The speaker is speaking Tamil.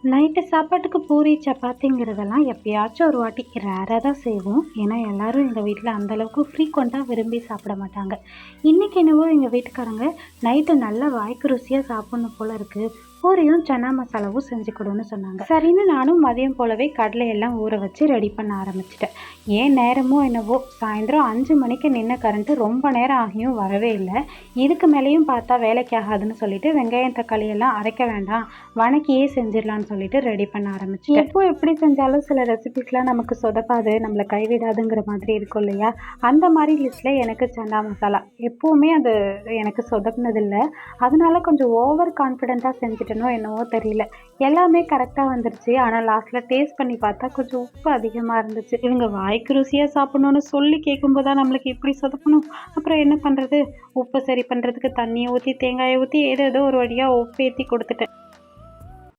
நைட்டு சாப்பாட்டுக்கு பூரி, சப்பாத்திங்கிறதெல்லாம் எப்பயாச்சும் ஒரு வாட்டி ரேராக தான் செய்வோம். ஏன்னா எல்லாரும் எங்கள் வீட்டில் அந்தளவுக்கு ஃப்ரீக்வெண்ட்டாக விரும்பி சாப்பிட மாட்டாங்க. இன்றைக்கி என்னவோ எங்கள் வீட்டுக்காரங்க நைட்டு நல்லா வாய்க்கு ருசியாக சாப்பிட்ணும் போல இருக்குது, பூரியும் சன்னா மசாலாவும் செஞ்சு கொடுன்னு சொன்னாங்க. சரின்னு நானும் மதியம் போலவே கடலையெல்லாம் ஊற வச்சு ரெடி பண்ண ஆரம்பிச்சிட்டேன். ஏன் நேரமோ என்னவோ சாயந்தரம் 5 மணிக்கு நின்ன கரண்ட்டு ரொம்ப நேரம் ஆகியும் வரவே இல்லை. இதுக்கு மேலேயும் பார்த்தா வேலைக்கு ஆகாதுன்னு சொல்லிட்டு வெங்காயம் தக்காளி எல்லாம் அரைக்க வேண்டாம், வணக்கியே செஞ்சிடலான்னு சொல்லிட்டு ரெடி பண்ண ஆரம்பிச்சிட்டேன். எப்போ எப்படி செஞ்சாலும் சில ரெசிபிஸ்லாம் நமக்கு சொதப்பாது, நம்மளை கைவிடாதுங்கிற மாதிரி இருக்கும் இல்லையா? அந்த மாதிரி லிஸ்ட்டில் எனக்கு சன்னா மசாலா எப்போவுமே அது எனக்கு சொதப்பினதில்லை. அதனால கொஞ்சம் ஓவர் கான்ஃபிடென்ட்டாக செஞ்சுட்டேனோ என்னவோ தெரியல. எல்லாமே கரெக்டாக வந்துருச்சு. ஆனால் லாஸ்ட்டில் டேஸ்ட் பண்ணி பார்த்தா கொஞ்சம் உப்பு அதிகமாக இருந்துச்சு. இவங்க வாய்க்கு ருசியாக சாப்பிட்ணுன்னு சொல்லி கேட்கும்போது தான் நம்மளுக்கு இப்படி சொதப்பணும். அப்புறம் என்ன பண்ணுறது? உப்பு சரி பண்ணுறதுக்கு தண்ணியை ஊற்றி தேங்காயை ஊற்றி ஏதோ ஒரு வழியாக உப்பு ஏற்றி கொடுத்துட்டேன்.